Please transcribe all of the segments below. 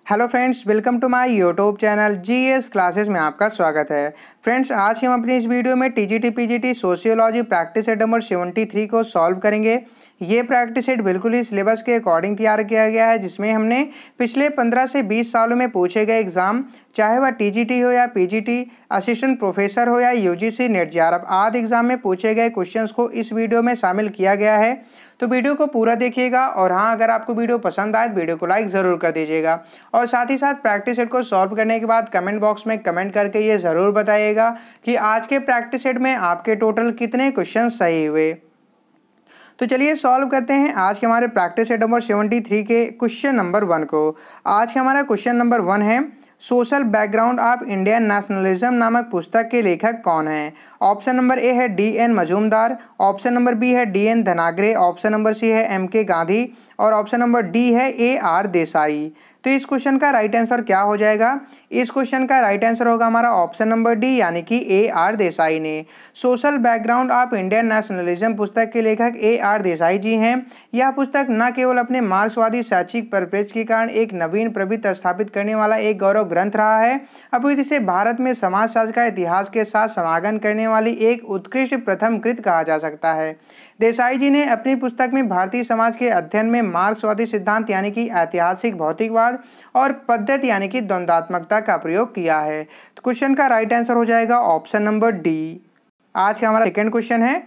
Hello friends, welcome to my YouTube channel GS classes में आपका स्वागत है। फ्रेंड्स, आज हम अपनी इस वीडियो में TGT PGT sociology practice set number 73 को सॉल्व करेंगे। ये प्रैक्टिस सेट बिल्कुल ही सिलेबस के अकॉर्डिंग तैयार किया गया है, जिसमें हमने पिछले 15 से 20 सालों में पूछे गए एग्जाम, चाहे वह टीजीटी हो या पीजीटी, असिस्टेंट प्रोफेसर हो या यूजीसी नेट जेआरएफ आदि एग्जाम में पूछे गए क्वेश्चंस को इस वीडियो में शामिल किया गया है। तो वीडियो को पूरा देखिएगा और हाँ, अगर आपको वीडियो पसंद आए तो वीडियो को लाइक ज़रूर कर दीजिएगा और साथ ही साथ प्रैक्टिस सेट को सॉल्व करने के बाद कमेंट बॉक्स में कमेंट करके ये ज़रूर बताइएगा कि आज के प्रैक्टिस सेट में आपके टोटल कितने क्वेश्चन सही हुए। तो चलिए सॉल्व करते हैं आज के हमारे प्रैक्टिस सेट नंबर 73 के क्वेश्चन नंबर 1 को। आज का हमारा क्वेश्चन नंबर 1 है, social background of Indian nationalism नामक पुस्तक के लेखक कौन हैं? ऑप्शन नंबर ए है D N. Majumdar, option number B है D N. Dhanagare, option number C है एम.के. गांधी और ऑप्शन नंबर डी है ए.आर. देसाई। तो इस क्वेश्चन का राइट आंसर क्या हो जाएगा? इस क्वेश्चन का राइट आंसर होगा हमारा ऑप्शन नंबर डी, यानी कि ए.आर. देसाई ने। Social background of Indian nationalism पुस्तक के लेखक ए.आर. देसाई जी हैं। यह पुस्तक न केवल अपने मार्क्सवादी शैक्षिक परिप्रेक्ष्य के कारण एक नवीन प्रवृत्ति स्थापित करने वाला एक गौरव ग्रंथ रहा है, अपितु इसे भारत में समाजशास्त्र का इतिहास के साथ समागम करने वाली एक उत्कृष्ट प्रथम कृत कहा जा सकता है। देसाई जी ने अपनी पुस्तक में भारतीय समाज के अध्ययन में मार्क्सवादी सिद्धांत यानी कि ऐतिहासिक भौतिकवाद और पद्धति यानी कि द्वंद्वात्मकता का प्रयोग किया है। तो क्वेश्चन का राइट आंसर हो जाएगा ऑप्शन नंबर डी। आज का हमारा सेकंड क्वेश्चन है,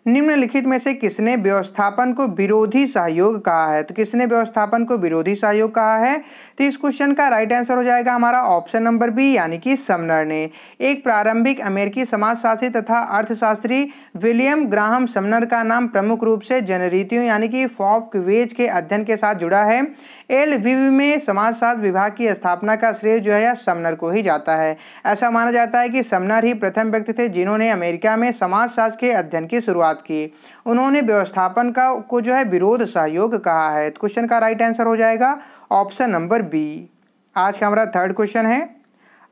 निम्नलिखित में से किसने व्यवस्थापन को विरोधी सहयोग कहा है? तो किसने व्यवस्थापन को विरोधी सहयोग कहा है? तो इस क्वेश्चन का राइट आंसर हो जाएगा हमारा ऑप्शन नंबर बी, यानी कि समनर ने। एक प्रारंभिक अमेरिकी समाजशास्त्री तथा अर्थशास्त्री विलियम ग्राहम समनर का नाम प्रमुख रूप से जनरीतियों यानी कि फॉल्कवेज के अध्ययन के साथ जुड़ा है। एलविव में समाजशास्त्र विभाग की स्थापना का श्रेय जो है यह समनर को ही जाता है। ऐसा माना जाता है कि समनर ही प्रथम व्यक्ति थे जिन्होंने अमेरिका में समाजशास्त्र के अध्ययन की शुरुआत की। उन्होंने व्यवस्थापन को जो है विरोध सहयोग कहा है। तो क्वेश्चन का राइट आंसर हो जाएगा ऑप्शन नंबर बी। आज का हमारा थर्ड क्वेश्चन है,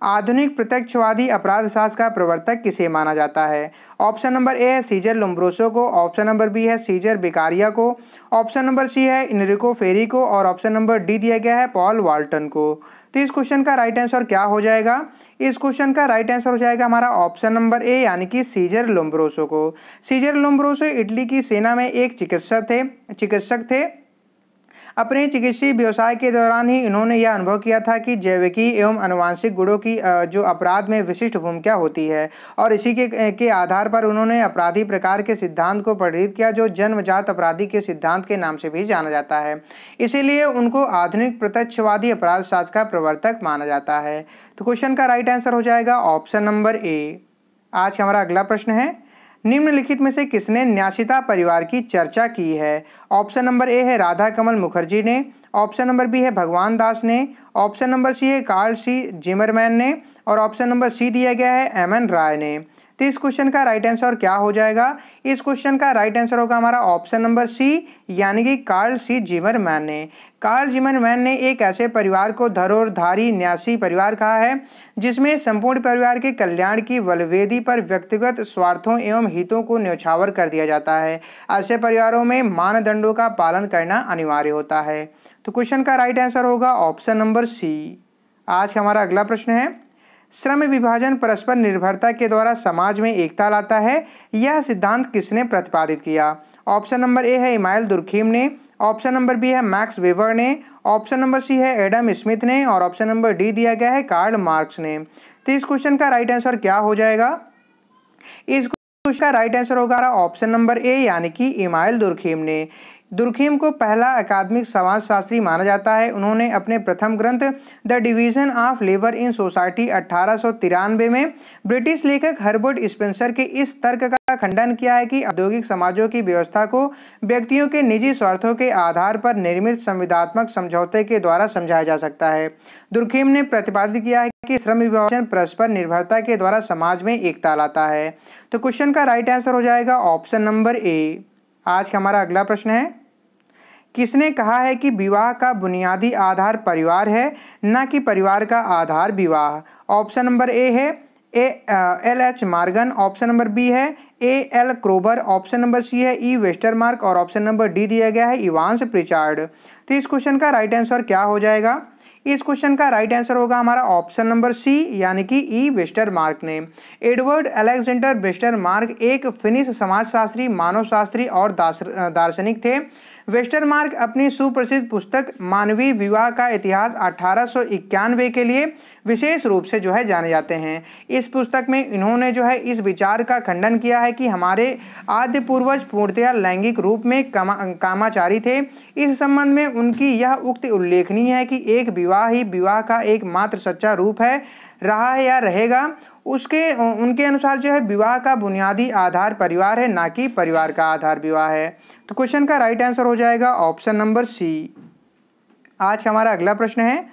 आधुनिक प्रत्यक्षवादी अपराध शास्त्र का प्रवर्तक किसे माना जाता है? ऑप्शन नंबर ए है सीजर लोम्ब्रोसो को, ऑप्शन नंबर बी है सीजर बेकारिया को, ऑप्शन नंबर सी है इनरिको फेरी को और ऑप्शन नंबर डी दिया गया है पॉल वाल्टन को। तो इस क्वेश्चन का राइट आंसर क्या हो जाएगा? इस क्वेश्चन का राइट आंसर हो जाएगा हमारा ऑप्शन नंबर ए, यानी कि सीजर लोम्ब्रोसो को। सीजर लोम्ब्रोसो इटली की सेना में एक चिकित्सक थे। अपने चिकित्सीय व्यवसाय के दौरान ही इन्होंने यह अनुभव किया था कि जैविकी एवं आनुवंशिक गुणों की जो अपराध में विशिष्ट भूमिका होती है और इसी के आधार पर उन्होंने अपराधी प्रकार के सिद्धांत को प्रेरित किया, जो जन्मजात अपराधी के सिद्धांत के नाम से भी जाना जाता है। इसीलिए उनको आधुनिक प्रत्यक्षवादी अपराध शास्त्र का प्रवर्तक माना जाता है। तो क्वेश्चन का राइट आंसर हो जाएगा ऑप्शन नंबर ए। आज हमारा अगला प्रश्न है, निम्नलिखित में से किसने न्यासिता परिवार की चर्चा की है? ऑप्शन नंबर ए है राधा कमल मुखर्जी ने, ऑप्शन नंबर बी है भगवान दास ने, ऑप्शन नंबर सी है कार्ल सी जिमरमैन ने और ऑप्शन नंबर सी दिया गया है एम.एन. राय ने। तो इस क्वेश्चन का राइट आंसर क्या हो जाएगा? इस क्वेश्चन का राइट आंसर होगा हमारा ऑप्शन नंबर सी, यानी कि कार्ल सी जिमरमैन ने। कार्ल जिमरमैन ने एक ऐसे परिवार को धरोहरधारी न्यासी परिवार कहा है जिसमें संपूर्ण परिवार के कल्याण की बलवेदी पर व्यक्तिगत स्वार्थों एवं हितों को न्यौछावर कर दिया जाता है। ऐसे परिवारों में मानदंडों का पालन करना अनिवार्य होता है। तो क्वेश्चन का राइट आंसर होगा ऑप्शन नंबर सी। आज हमारा अगला प्रश्न है, श्रम विभाजन परस्पर निर्भरता के द्वारा समाज में एकता लाता है, यह सिद्धांत किसने प्रतिपादित किया? ऑप्शन नंबर ए है इमाइल दुर्खीम ने, ऑप्शन नंबर बी है मैक्स वेबर ने, ऑप्शन नंबर सी है एडम स्मिथ ने और ऑप्शन नंबर डी दिया गया है कार्ल मार्क्स ने। तो इस क्वेश्चन का राइट आंसर क्या हो जाएगा? इस क्वेश्चन का राइट आंसर होगा ऑप्शन नंबर ए, यानी कि इमाइल दुर्खीम ने। दुर्खीम को पहला अकादमिक समाजशास्त्री माना जाता है। उन्होंने अपने प्रथम ग्रंथ the division of labour in society 1893 में ब्रिटिश लेखक हर्बर्ट स्पेंसर के इस तर्क का खंडन किया है कि औद्योगिक समाजों की व्यवस्था को व्यक्तियों के निजी स्वार्थों के आधार पर निर्मित संविदात्मक समझौते के द्वारा समझाया जा सकता है। दुर्खीम ने प्रतिपादित किया है कि श्रम विभाजन परस्पर निर्भरता के द्वारा समाज में एकता लाता है। तो क्वेश्चन का राइट आंसर हो जाएगा ऑप्शन नंबर ए। आज का हमारा अगला प्रश्न है, किसने कहा है कि विवाह का बुनियादी आधार परिवार है, न कि परिवार का आधार विवाह? ऑप्शन नंबर ए है L H. Morgan, option number B है A L. Kroeber, option number C है ई. वेस्टरमार्क और ऑप्शन नंबर डी दिया गया है इवांस प्रिचार्ड। तो इस क्वेश्चन का राइट आंसर क्या हो जाएगा? इस क्वेश्चन का राइट आंसर होगा हमारा ऑप्शन नंबर सी यानी कि ई वेस्टरमार्क ने। एडवर्ड अलेक्जेंडर वेस्टरमार्क एक फिनिश समाजशास्त्री, मानवशास्त्री और दार्शनिक थे। वेस्टरमार्क अपनी सुप्रसिद्ध पुस्तक मानवीय विवाह का इतिहास 1891 के लिए विशेष रूप से जाने जाते हैं। इस पुस्तक में इन्होंने इस विचार का खंडन किया है कि हमारे आद्य पूर्वज पूर्णतया लैंगिक रूप में कामाचारी थे। इस संबंध में उनकी यह उक्ति उल्लेखनीय है कि एक विवाह ही विवाह का एकमात्र सच्चा रूप है, रहा है या रहेगा। उनके अनुसार विवाह का बुनियादी आधार परिवार है, ना कि परिवार का आधार विवाह है। तो क्वेश्चन का राइट आंसर हो जाएगा ऑप्शन नंबर सी। आज का हमारा अगला प्रश्न है,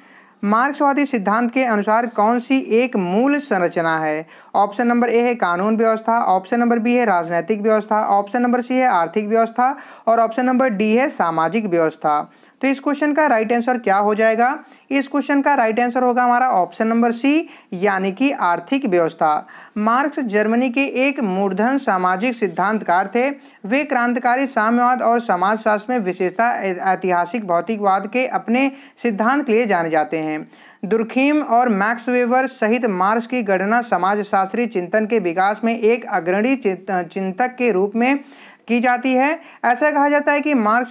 मार्क्सवादी सिद्धांत के अनुसार कौन सी एक मूल संरचना है? ऑप्शन नंबर ए है कानून व्यवस्था, ऑप्शन नंबर बी है राजनैतिक व्यवस्था, ऑप्शन नंबर सी है आर्थिक व्यवस्था और ऑप्शन नंबर डी है सामाजिक व्यवस्था। तो इस क्वेश्चन का राइट आंसर क्या हो जाएगा? इस क्वेश्चन का राइट आंसर होगा हमारा ऑप्शन नंबर सी यानी कि आर्थिक व्यवस्था। मार्क्स जर्मनी के एक मूर्धन सामाजिक सिद्धांतकार थे। वे क्रांतिकारी साम्यवाद और समाजशास्त्र में विशेषता ऐतिहासिक भौतिकवाद के अपने सिद्धांत के लिए जाने जाते हैं। दुर्खीम और मैक्स वेबर सहित मार्क्स की गणना समाजशास्त्री चिंतन के विकास में एक अग्रणी चिंतक के रूप में की जाती है। ऐसा कहा जाता है कि मार्क्स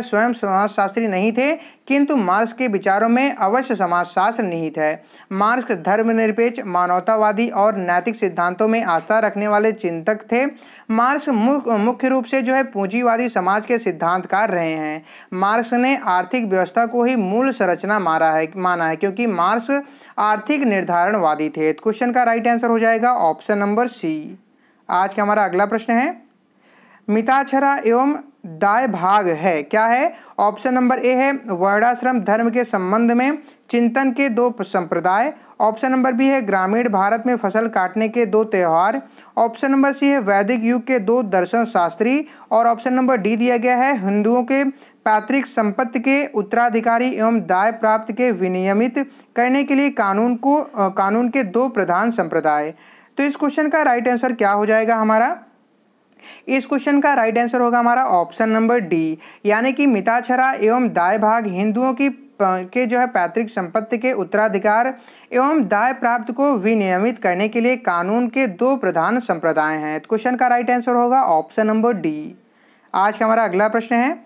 स्वयं समाजशास्त्री नहीं थे, किंतु मार्क्स के विचारों में अवश्य समाजशास्त्र निहित है। मार्क्स धर्मनिरपेक्ष, मानवतावादी और नैतिक सिद्धांतों में आस्था रखने वाले चिंतक थे। मार्क्स मुख्य रूप से पूंजीवादी समाज के सिद्धांतकार रहे हैं। मार्क्स ने आर्थिक व्यवस्था को ही मूल संरचना माना है क्योंकि मार्क्स आर्थिक निर्धारणवादी थे। क्वेश्चन का राइट आंसर हो जाएगा ऑप्शन नंबर सी। आज का हमारा अगला प्रश्न है, मिताक्षरा एवं दाय भाग है क्या है? ऑप्शन नंबर ए है वर्णाश्रम धर्म के संबंध में चिंतन के दो संप्रदाय, ऑप्शन नंबर बी है ग्रामीण भारत में फसल काटने के दो त्यौहार, ऑप्शन नंबर सी है वैदिक युग के दो दर्शन शास्त्री और ऑप्शन नंबर डी दिया गया है हिंदुओं के पैतृक संपत्ति के उत्तराधिकारी एवं दाय प्राप्त के विनियमित करने के लिए कानून के दो प्रधान संप्रदाय। तो इस क्वेश्चन का राइट आंसर क्या हो जाएगा हमारा? इस क्वेश्चन का राइट आंसर होगा हमारा ऑप्शन नंबर डी यानी कि मिताक्षरा एवं दाय भाग हिंदुओं के पैतृक संपत्ति के उत्तराधिकार एवं दाय प्राप्त को विनियमित करने के लिए कानून के दो प्रधान संप्रदाय हैं। क्वेश्चन का राइट आंसर होगा ऑप्शन नंबर डी। आज का हमारा अगला प्रश्न है,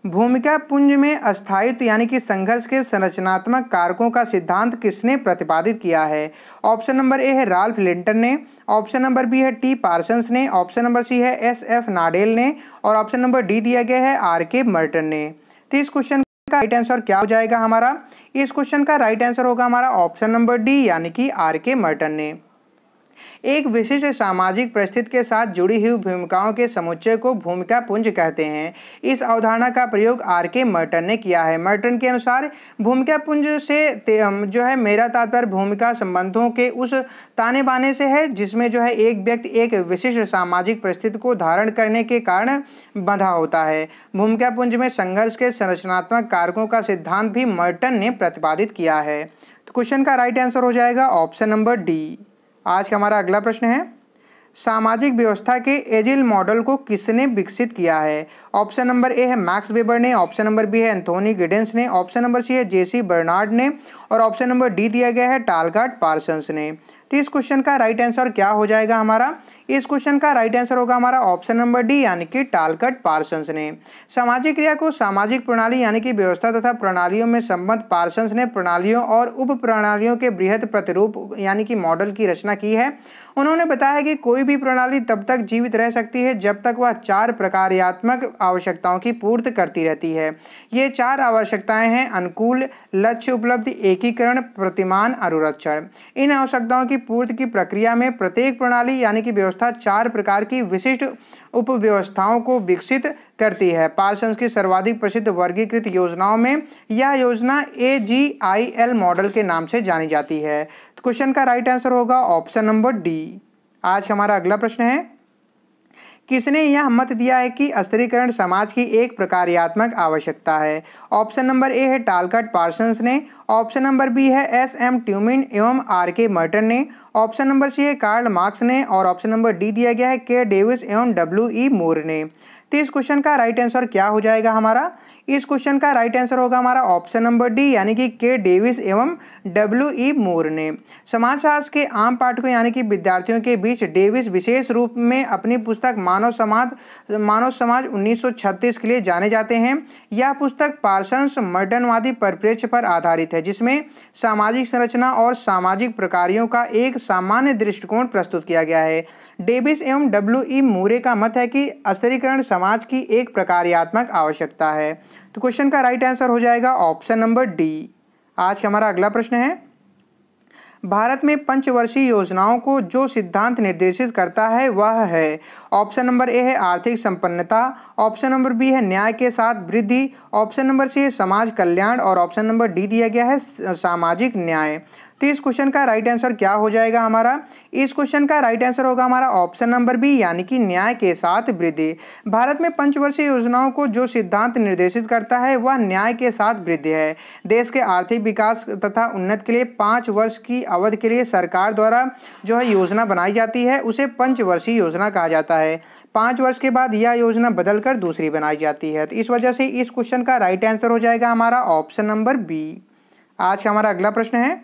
भूमिका पुंज में अस्थायित्व यानी कि संघर्ष के संरचनात्मक कारकों का सिद्धांत किसने प्रतिपादित किया है? ऑप्शन नंबर ए है राल्फ लिंटन ने, ऑप्शन नंबर बी है टी पार्सन्स ने, ऑप्शन नंबर सी है एस.एफ. नाडेल ने और ऑप्शन नंबर डी दिया गया है आर.के. मर्टन ने। तो इस क्वेश्चन का राइट आंसर क्या हो जाएगा हमारा? इस क्वेश्चन का राइट आंसर होगा हमारा ऑप्शन नंबर डी यानी कि आर.के. मर्टन ने। एक विशिष्ट सामाजिक परिस्थिति के साथ जुड़ी हुई भूमिकाओं के समुच्चय को भूमिका पुंज कहते हैं। इस अवधारणा का प्रयोग आर.के. मर्टन ने किया है। मर्टन के अनुसार भूमिका पुंज से मेरा तात्पर्य भूमिका संबंधों के उस ताने बाने से है जिसमें एक व्यक्ति एक विशिष्ट सामाजिक परिस्थिति को धारण करने के कारण बंधा होता है। भूमिका पुंज में संघर्ष के संरचनात्मक कारकों का सिद्धांत भी मर्टन ने प्रतिपादित किया है। तो क्वेश्चन का राइट आंसर हो जाएगा ऑप्शन नंबर डी। आज का हमारा अगला प्रश्न है, सामाजिक व्यवस्था के एजिल मॉडल को किसने विकसित किया है? ऑप्शन नंबर ए है मैक्स वेबर ने, ऑप्शन नंबर बी है एंथोनी गिडेंस ने, ऑप्शन नंबर सी है जेसी बर्नार्ड ने और ऑप्शन नंबर डी दिया गया है टालकाट पार्सन्स ने। तो इस क्वेश्चन का राइट आंसर क्या हो जाएगा हमारा? इस क्वेश्चन का राइट आंसर होगा हमारा ऑप्शन नंबर डी यानी कि टालकाट पार्सन्स ने। सामाजिक क्रिया को सामाजिक प्रणाली यानी कि व्यवस्था तथा प्रणालियों में संबद्ध पार्सन्स ने प्रणालियों और उप प्रणालियों के बृहद प्रतिरूप यानी कि मॉडल की रचना की है। उन्होंने बताया कि कोई भी प्रणाली तब तक जीवित रह सकती है जब तक वह चार प्रकार्यात्मक आवश्यकताओं की पूर्ति करती रहती है। ये चार आवश्यकताएं हैं अनुकूल, लक्ष्य उपलब्धि, एकीकरण, प्रतिमान, अनुरक्षण। इन आवश्यकताओं की पूर्ति की प्रक्रिया में प्रत्येक प्रणाली यानी कि व्यवस्था चार प्रकार की विशिष्ट उपव्यवस्थाओं को विकसित करती है। पार्सन्स की सर्वाधिक प्रसिद्ध वर्गीकृत योजनाओं में यह योजना AGIL मॉडल के नाम से जानी जाती है। तो क्वेश्चन का राइट आंसर होगा ऑप्शन नंबर डी। आज हमारा अगला प्रश्न है, किसने यह मत दिया है कि स्त्रीकरण समाज की एक प्रकार्यात्मक आवश्यकता है? ऑप्शन नंबर ए है टालकाट पार्सन्स ने, ऑप्शन नंबर बी है S.M. ट्यूमिन एवं आर.के. मर्टन ने, ऑप्शन नंबर सी है कार्ल मार्क्स ने और ऑप्शन नंबर डी दिया गया है के डेविस एवं W.E. मूर ने। तो इस क्वेश्चन का राइट आंसर क्या हो जाएगा हमारा? इस क्वेश्चन का राइट आंसर होगा हमारा ऑप्शन नंबर डी यानी कि के डेविस एवं डब्ल्यू.ई. मूर ने। समाजशास्त्र के आम पाठकों यानी कि विद्यार्थियों के बीच डेविस विशेष रूप में अपनी पुस्तक मानव समाज 1936 के लिए जाने जाते हैं। यह पुस्तक पार्सन्स मर्डनवादी परिप्रेक्ष्य पर आधारित है, जिसमें सामाजिक संरचना और सामाजिक प्रकारों का एक सामान्य दृष्टिकोण प्रस्तुत किया गया है। डेविस एवं डब्ल्यू.ई. मूरे का मत है कि अस्थिरीकरण समाज की एक प्रकार्यात्मक आवश्यकता है। तो क्वेश्चन का राइट आंसर हो जाएगा ऑप्शन नंबर डी। आज का हमारा अगला प्रश्न है, भारत में पंचवर्षीय योजनाओं को जो सिद्धांत निर्देशित करता है वह है। ऑप्शन नंबर ए है आर्थिक संपन्नता, ऑप्शन नंबर बी है न्याय के साथ वृद्धि, ऑप्शन नंबर सी है समाज कल्याण और ऑप्शन नंबर डी दिया गया है सामाजिक न्याय। तो इस क्वेश्चन का राइट आंसर क्या हो जाएगा हमारा? इस क्वेश्चन का राइट आंसर होगा हमारा ऑप्शन नंबर बी यानी कि न्याय के साथ वृद्धि। भारत में पंचवर्षीय योजनाओं को जो सिद्धांत निर्देशित करता है वह न्याय के साथ वृद्धि है। देश के आर्थिक विकास तथा उन्नति के लिए 5 वर्ष की अवधि के लिए सरकार द्वारा जो है योजना बनाई जाती है उसे पंचवर्षीय योजना कहा जाता है। 5 वर्ष के बाद यह योजना बदलकर दूसरी बनाई जाती है। तो इस वजह से इस क्वेश्चन का राइट आंसर हो जाएगा हमारा ऑप्शन नंबर बी। आज का हमारा अगला प्रश्न है,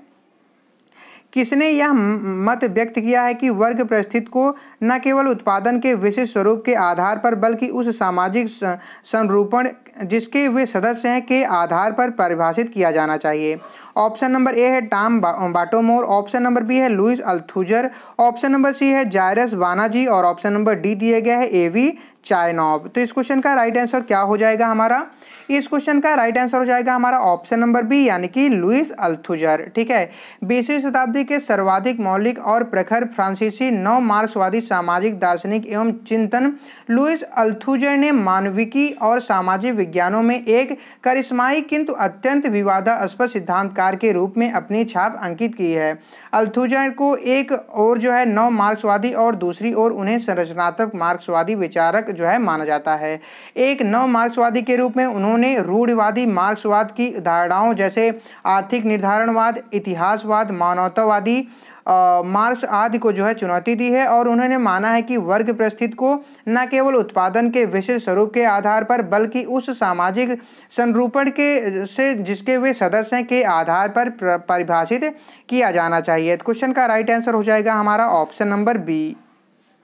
किसने यह मत व्यक्त किया है कि वर्ग परिस्थिति को न केवल उत्पादन के विशिष्ट स्वरूप के आधार पर बल्कि उस सामाजिक संरूपण जिसके वे सदस्य हैं के आधार पर परिभाषित किया जाना चाहिए? ऑप्शन नंबर ए है टॉम बाटोमोर, ऑप्शन नंबर बी है लुइस अल्थुजर, ऑप्शन नंबर सी है जायरस बानाजी और ऑप्शन नंबर डी दिया गया है एवी चाइनॉब। तो इस क्वेश्चन का राइट आंसर क्या हो जाएगा हमारा? इस क्वेश्चन का राइट आंसर हो जाएगा हमारा ऑप्शन नंबर बी यानी कि लुइस अल्थुजर। ठीक है, 20वीं शताब्दी के सर्वाधिक मौलिक और प्रखर फ्रांसीसी नव मार्क्सवादी सामाजिक दार्शनिक एवं चिंतन लुइस अल्थुजर ने मानविकी और सामाजिक विज्ञानों में एक करिश्माई किंतु अत्यंत विवादास्पद सिद्धांतकार के रूप में अपनी छाप अंकित की है। अल्थुजर को एक और जो है नव मार्क्सवादी और दूसरी ओर उन्हें संरचनात्मक मार्क्सवादी विचारक जो है माना जाता है। एक नव मार्क्सवादी के रूप में उन्होंने रूढ़िवादी मार्क्सवाद की धारणाओं जैसे आर्थिक निर्धारणवाद, इतिहासवाद, मानवतावादी मार्क्स आदि को जो है चुनौती दी है और उन्होंने माना है कि वर्ग परिस्थिति को न केवल उत्पादन के विशिष्ट स्वरूप के आधार पर बल्कि उस सामाजिक संरूपण के से जिसके वे सदस्य हैं के आधार पर परिभाषित किया जाना चाहिए। क्वेश्चन का राइट आंसर हो जाएगा हमारा ऑप्शन नंबर बी।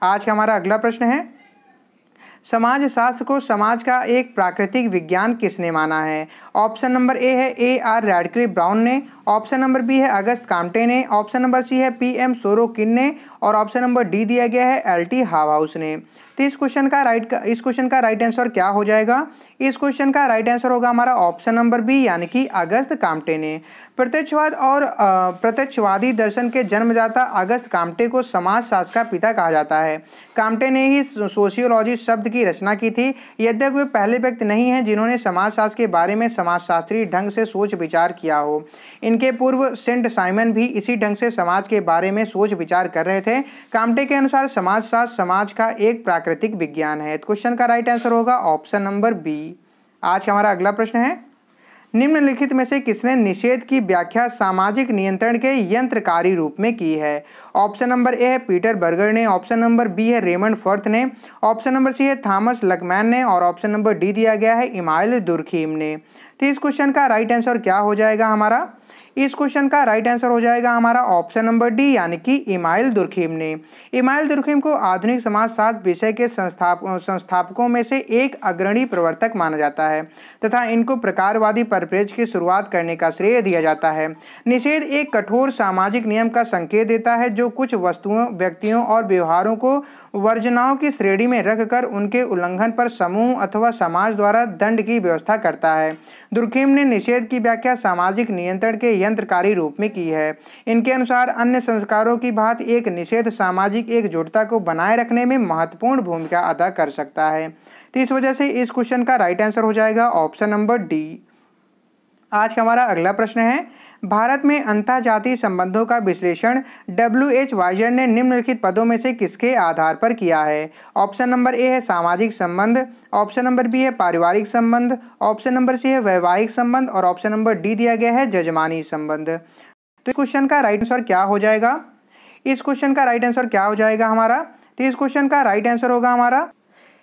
आज का हमारा अगला प्रश्न है, समाज शास्त्र को समाज का एक प्राकृतिक विज्ञान किसने माना है? ऑप्शन नंबर ए है A.R. रैडक्लिफ ब्राउन ने, ऑप्शन नंबर बी है अगस्त काम्टे ने, ऑप्शन नंबर सी है P.M. सोरोकिन ने और ऑप्शन नंबर डी दिया गया है L.T. हाउहाउस ने। तो इस क्वेश्चन का राइट आंसर क्या हो जाएगा? इस क्वेश्चन का राइट आंसर होगा हमारा ऑप्शन नंबर बी यानी कि अगस्त काम्टे ने। प्रत्यक्षवाद और प्रत्यक्षवादी दर्शन के जन्मदाता अगस्त काम्टे को समाजशास्त्र का पिता कहा जाता है। काम्टे ने ही सोशियोलॉजी शब्द की रचना की थी। यद्यपि वे पहले व्यक्ति नहीं हैं जिन्होंने समाजशास्त्र के बारे में समाजशास्त्रीय ढंग से सोच विचार किया हो। इनके पूर्व सेंट साइमन भी इसी ढंग से समाज के बारे में सोच विचार कर रहे थे। काम्टे के अनुसार समाजशास्त्र समाज का एक प्राकृतिक विज्ञान है। क्वेश्चन का राइट आंसर होगा ऑप्शन नंबर बी। आज का हमारा अगला प्रश्न है, निम्नलिखित में से किसने निषेध की व्याख्या सामाजिक नियंत्रण के यंत्रकारी रूप में की है? ऑप्शन नंबर ए है पीटर बर्गर ने, ऑप्शन नंबर बी है रेमंड फर्थ ने, ऑप्शन नंबर सी है थॉमस लकमैन ने और ऑप्शन नंबर डी दिया गया है इमाइल दुर्खीम ने। तो इस क्वेश्चन का राइट आंसर क्या हो जाएगा हमारा? इस क्वेश्चन का राइट आंसर हो जाएगा हमारा ऑप्शन नंबर डी यानी कि इमाइल दुर्खीम ने। इमाइल दुर्खीम को आधुनिक समाजशास्त्र विषय के संस्थापकों में से एक अग्रणी प्रवर्तक माना जाता है तथा इनको प्रकारवादी परिप्रेक्ष्य की शुरुआत करने का श्रेय दिया जाता है। निषेध एक कठोर सामाजिक नियम का संकेत देता है जो कुछ वस्तुओं, व्यक्तियों और व्यवहारों को वर्जनाओं की श्रेणी में रखकर उनके उल्लंघन पर समूह अथवा समाज द्वारा दंड की व्यवस्था करता है। दुर्खीम ने निषेध की व्याख्या सामाजिक नियंत्रण के यंत्रकारी रूप में की है। इनके अनुसार अन्य संस्कारों की भांति एक निषेध सामाजिक एकजुटता को बनाए रखने में महत्वपूर्ण भूमिका अदा कर सकता है। तो इस वजह से इस क्वेश्चन का राइट आंसर हो जाएगा ऑप्शन नंबर डी। आज का हमारा अगला प्रश्न है, भारत में अंतरजातीय संबंधों का विश्लेषण W.H. वाइजर ने निम्नलिखित पदों में से किसके आधार पर किया है? ऑप्शन नंबर ए है सामाजिक संबंध, ऑप्शन नंबर बी है पारिवारिक संबंध, ऑप्शन नंबर सी है वैवाहिक संबंध और ऑप्शन नंबर डी दिया गया है जजमानी संबंध। तो इस क्वेश्चन का राइट आंसर क्या हो जाएगा? इस क्वेश्चन का राइट आंसर क्या हो जाएगा हमारा? तो इस क्वेश्चन का राइट आंसर होगा हमारा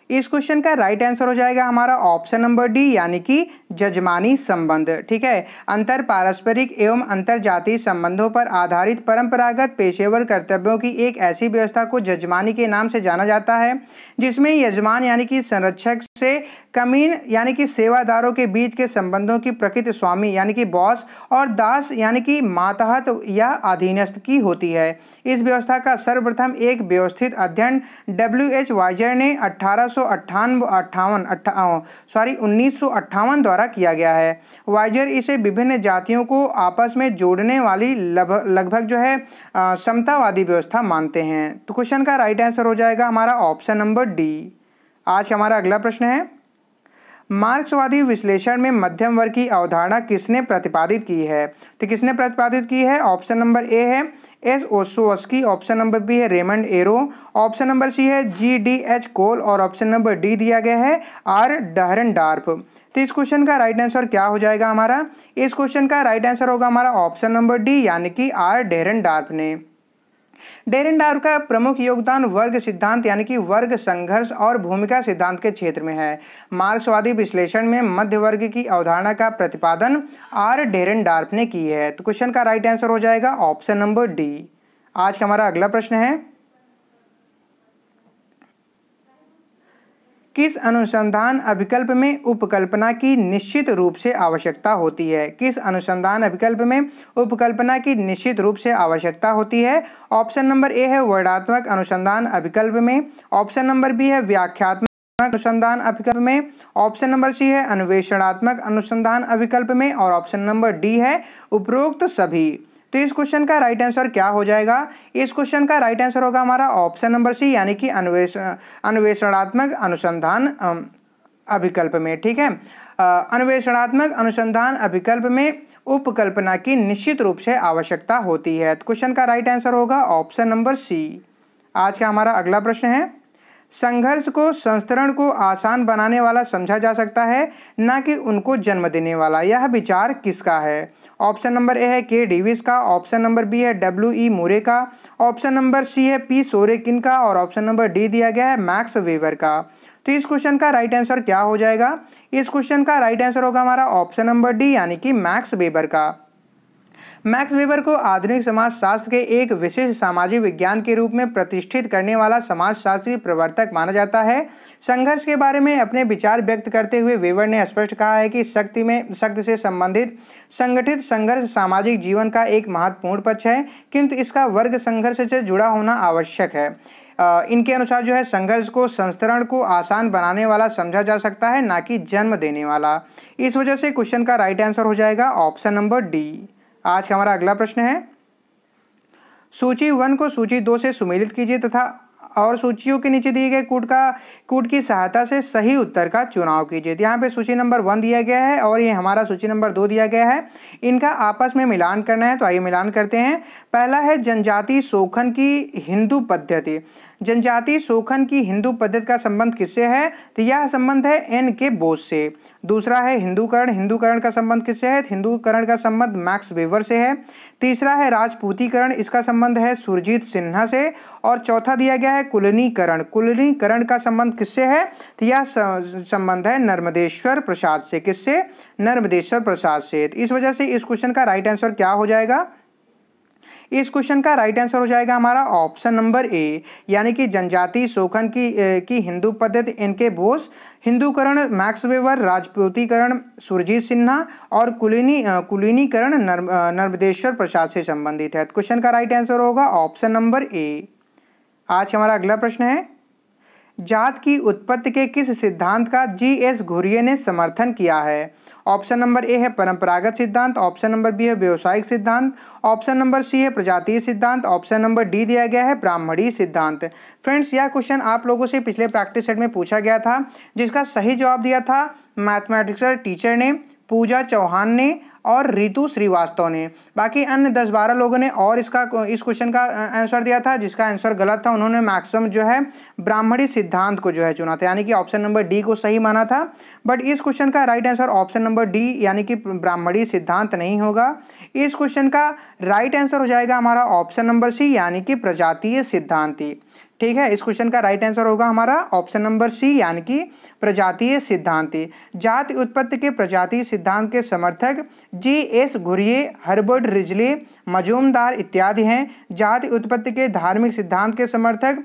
इस क्वेश्चन का राइट आंसर हो जाएगा हमारा ऑप्शन नंबर डी यानी कि जजमानी संबंध। ठीक है, अंतर पारस्परिक एवं अंतर जातीय संबंधों पर आधारित परंपरागत पेशेवर कर्तव्यों की एक ऐसी व्यवस्था को जजमानी के नाम से जाना जाता है जिसमें यजमान यानी कि संरक्षक से कमीन यानी कि सेवादारों के बीच के संबंधों की प्रकृति स्वामी यानी कि बॉस और दास यानी कि मातहत या अधीनस्थ की होती है। इस व्यवस्था का सर्वप्रथम एक व्यवस्थित अध्ययन W.H. वाइजर ने 1958 द्वारा किया गया है। वाइजर इसे विभिन्न जातियों को आपस में जोड़ने वाली लगभग जो है समतावादी व्यवस्था मानते हैं। तो क्वेश्चन का राइट आंसर हो जाएगा हमारा ऑप्शन नंबर डी। आज हमारा अगला प्रश्न है, मार्क्सवादी विश्लेषण में मध्यम वर्ग की अवधारणा किसने प्रतिपादित की है? तो किसने प्रतिपादित की है? ऑप्शन नंबर ए है S Ostrovski, option number B है Raymond Aron, option number C है G.D.H. कोल और ऑप्शन नंबर डी दिया गया है आर डहरनडार्फ। तो इस क्वेश्चन का राइट आंसर क्या हो जाएगा हमारा? इस क्वेश्चन का राइट आंसर होगा हमारा ऑप्शन नंबर डी यानी कि आर डहरनडार्फ ने। डेरेनडार्फ का प्रमुख योगदान वर्ग सिद्धांत यानी कि वर्ग संघर्ष और भूमिका सिद्धांत के क्षेत्र में है। मार्क्सवादी विश्लेषण में मध्य वर्ग की अवधारणा का प्रतिपादन आर डेरेनडार्फ ने की है। तो क्वेश्चन का राइट आंसर हो जाएगा ऑप्शन नंबर डी। आज का हमारा अगला प्रश्न है, किस अनुसंधान अभिकल्प में उपकल्पना की निश्चित रूप से आवश्यकता होती है? किस अनुसंधान अभिकल्प में उपकल्पना की निश्चित रूप से आवश्यकता होती है? ऑप्शन नंबर ए है वर्णात्मक अनुसंधान अभिकल्प में, ऑप्शन नंबर बी है व्याख्यात्मक अनुसंधान अभिकल्प में, ऑप्शन नंबर सी है अन्वेषणात्मक अनुसंधान अभिकल्प में और ऑप्शन नंबर डी है उपरोक्त सभी। तो इस क्वेश्चन का राइट आंसर क्या हो जाएगा? इस क्वेश्चन का राइट आंसर होगा हमारा ऑप्शन नंबर सी यानी कि अन्वेषणात्मक अनुसंधान अभिकल्प में। ठीक है, अन्वेषणात्मक अनुसंधान अभिकल्प में उपकल्पना की निश्चित रूप से आवश्यकता होती है। तो क्वेश्चन का राइट आंसर होगा ऑप्शन नंबर सी। आज का हमारा अगला प्रश्न है, संघर्ष को संस्तरण को आसान बनाने वाला समझा जा सकता है न कि उनको जन्म देने वाला, यह विचार किसका है? ऑप्शन नंबर ए है के डेविस का, ऑप्शन नंबर बी है W.E. मुरे का, ऑप्शन नंबर सी है P. सोरेकिन का और ऑप्शन नंबर डी दिया गया है मैक्स वेबर का। तो इस क्वेश्चन का राइट आंसर क्या हो जाएगा? इस क्वेश्चन का राइट आंसर होगा हमारा ऑप्शन नंबर डी यानी कि मैक्स वेबर का। मैक्स वेबर को आधुनिक समाजशास्त्र के एक विशिष्ट सामाजिक विज्ञान के रूप में प्रतिष्ठित करने वाला समाजशास्त्री प्रवर्तक माना जाता है। संघर्ष के बारे में अपने विचार व्यक्त करते हुए वेबर ने स्पष्ट कहा है कि शक्ति से संबंधित संगठित संघर्ष सामाजिक जीवन का एक महत्वपूर्ण पक्ष है, किंतु इसका वर्ग संघर्ष से जुड़ा होना आवश्यक है। इनके अनुसार जो है संघर्ष को संस्तरण को आसान बनाने वाला समझा जा सकता है, ना कि जन्म देने वाला। इस वजह से क्वेश्चन का राइट आंसर हो जाएगा ऑप्शन नंबर डी। आज का हमारा अगला प्रश्न है, सूची 1 को सूची 2 से सुमेलित कीजिए तथा और सूचियों के नीचे दिए गए कूट की सहायता से सही उत्तर का चुनाव कीजिए। यहाँ पे सूची नंबर 1 दिया गया है और ये हमारा सूची नंबर 2 दिया गया है, इनका आपस में मिलान करना है। तो आइए मिलान करते हैं। पहला है जनजातीय शोषण की हिंदू पद्धति। जनजातीय शोषण की हिंदू पद्धति का संबंध किससे है? तो यह संबंध है एन के बोस से। दूसरा है हिंदूकरण। हिंदूकरण का संबंध किससे है? हिंदूकरण का संबंध मैक्स वेबर से है। तीसरा है राजपूतीकरण, इसका संबंध है सुरजीत सिन्हा से। और चौथा दिया गया है कुलीनीकरण। कुलीनीकरण का संबंध किससे है? तो यह संबंध है नर्मदेश्वर प्रसाद से। किससे? नर्मदेश्वर प्रसाद से। इस वजह से इस क्वेश्चन का राइट आंसर क्या हो जाएगा? इस क्वेश्चन का राइट आंसर हो जाएगा हमारा ऑप्शन नंबर ए यानी कि जनजातीय शोषण की हिंदू पद्धति इनके बोस, हिंदूकरण मैक्स वेबर, राजपूतीकरण सुरजीत सिन्हा और कुलीनीकरण नर्मदेश्वर प्रसाद से संबंधित है। क्वेश्चन का राइट आंसर होगा ऑप्शन नंबर ए। आज हमारा अगला प्रश्न है, जात की उत्पत्ति के किस सिद्धांत का G.S. घुरिये ने समर्थन किया है? ऑप्शन नंबर ए है परंपरागत सिद्धांत, ऑप्शन नंबर बी है व्यावसायिक सिद्धांत, ऑप्शन नंबर सी है प्रजातीय सिद्धांत, ऑप्शन नंबर डी दिया गया है ब्राह्मणी सिद्धांत। फ्रेंड्स, यह क्वेश्चन आप लोगों से पिछले प्रैक्टिस सेट में पूछा गया था, जिसका सही जवाब दिया था मैथमेटिक्स टीचर ने, पूजा चौहान ने और रितु श्रीवास्तव ने। बाकी अन्य 10-12 लोगों ने और इस क्वेश्चन का आंसर दिया था, जिसका आंसर गलत था। उन्होंने मैक्सिमम जो है ब्राह्मणी सिद्धांत को जो है चुना था, यानी कि ऑप्शन नंबर डी को सही माना था। बट इस क्वेश्चन का right answer option number D यानी कि ब्राह्मणी सिद्धांत नहीं होगा। इस क्वेश्चन का राइट आंसर हो जाएगा हमारा ऑप्शन नंबर सी यानी कि प्रजातीय सिद्धांति। ठीक है, इस क्वेश्चन का राइट आंसर होगा हमारा ऑप्शन नंबर सी यानी कि प्रजातीय सिद्धांत। जाति उत्पत्ति के प्रजातीय सिद्धांत के समर्थक GS. Ghurye, Herbert Risley, Majumdar इत्यादि हैं। जाति उत्पत्ति के धार्मिक सिद्धांत के समर्थक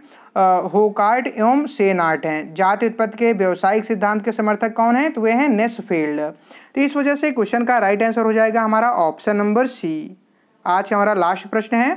होकार्ट एवं सेनार्ट हैं। जाति उत्पत्ति के व्यवसायिक सिद्धांत के समर्थक कौन हैं? तो वे हैं नेस्फील्ड। तो इस वजह से क्वेश्चन का राइट आंसर हो जाएगा हमारा ऑप्शन नंबर सी। आज हमारा लास्ट प्रश्न है,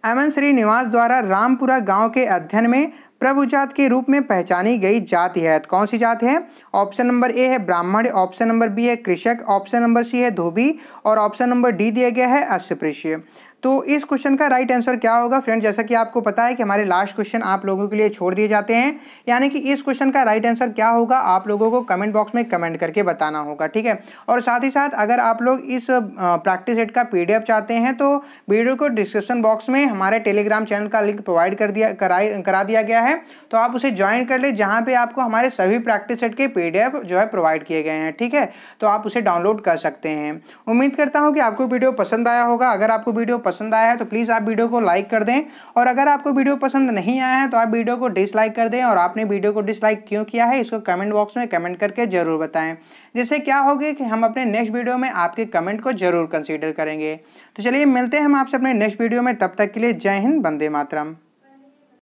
एम.एन. श्रीनिवास द्वारा रामपुरा गांव के अध्ययन में प्रभुजात के रूप में पहचानी गई जाति है, कौन सी जाति है? ऑप्शन नंबर ए है ब्राह्मण, ऑप्शन नंबर बी है कृषक, ऑप्शन नंबर सी है धोबी और ऑप्शन नंबर डी दिया गया है अस्पृश्य। तो इस क्वेश्चन का राइट आंसर क्या होगा फ्रेंड? जैसा कि आपको पता है कि हमारे लास्ट क्वेश्चन आप लोगों के लिए छोड़ दिए जाते हैं, यानी कि इस क्वेश्चन का राइट आंसर क्या होगा आप लोगों को कमेंट बॉक्स में कमेंट करके बताना होगा, ठीक है। और साथ ही साथ अगर आप लोग इस प्रैक्टिस सेट का PDF चाहते हैं तो वीडियो को डिस्क्रिप्शन बॉक्स में हमारे टेलीग्राम चैनल का लिंक प्रोवाइड करा दिया गया है, तो आप उसे ज्वाइन कर ले, जहाँ पे आपको हमारे सभी प्रैक्टिस सेट के PDF जो है प्रोवाइड किए गए हैं, ठीक है। तो आप उसे डाउनलोड कर सकते हैं। उम्मीद करता हूँ कि आपको वीडियो पसंद आया होगा। अगर आपको वीडियो पसंद आया है तो प्लीज़ आप वीडियो को लाइक कर दें, और अगर आपको वीडियो पसंद नहीं आया है तो आप वीडियो को डिसलाइक कर दें। और आपने वीडियो को डिसलाइक क्यों किया है इसको कमेंट बॉक्स में कमेंट करके जरूर बताएं, जिससे क्या होगा कि हम अपने नेक्स्ट वीडियो में आपके कमेंट को जरूर कंसीडर करेंगे। तो चलिए मिलते हैं हम आपसे अपने नेक्स्ट वीडियो में, तब तक के लिए जय हिंद, वंदे मातरम।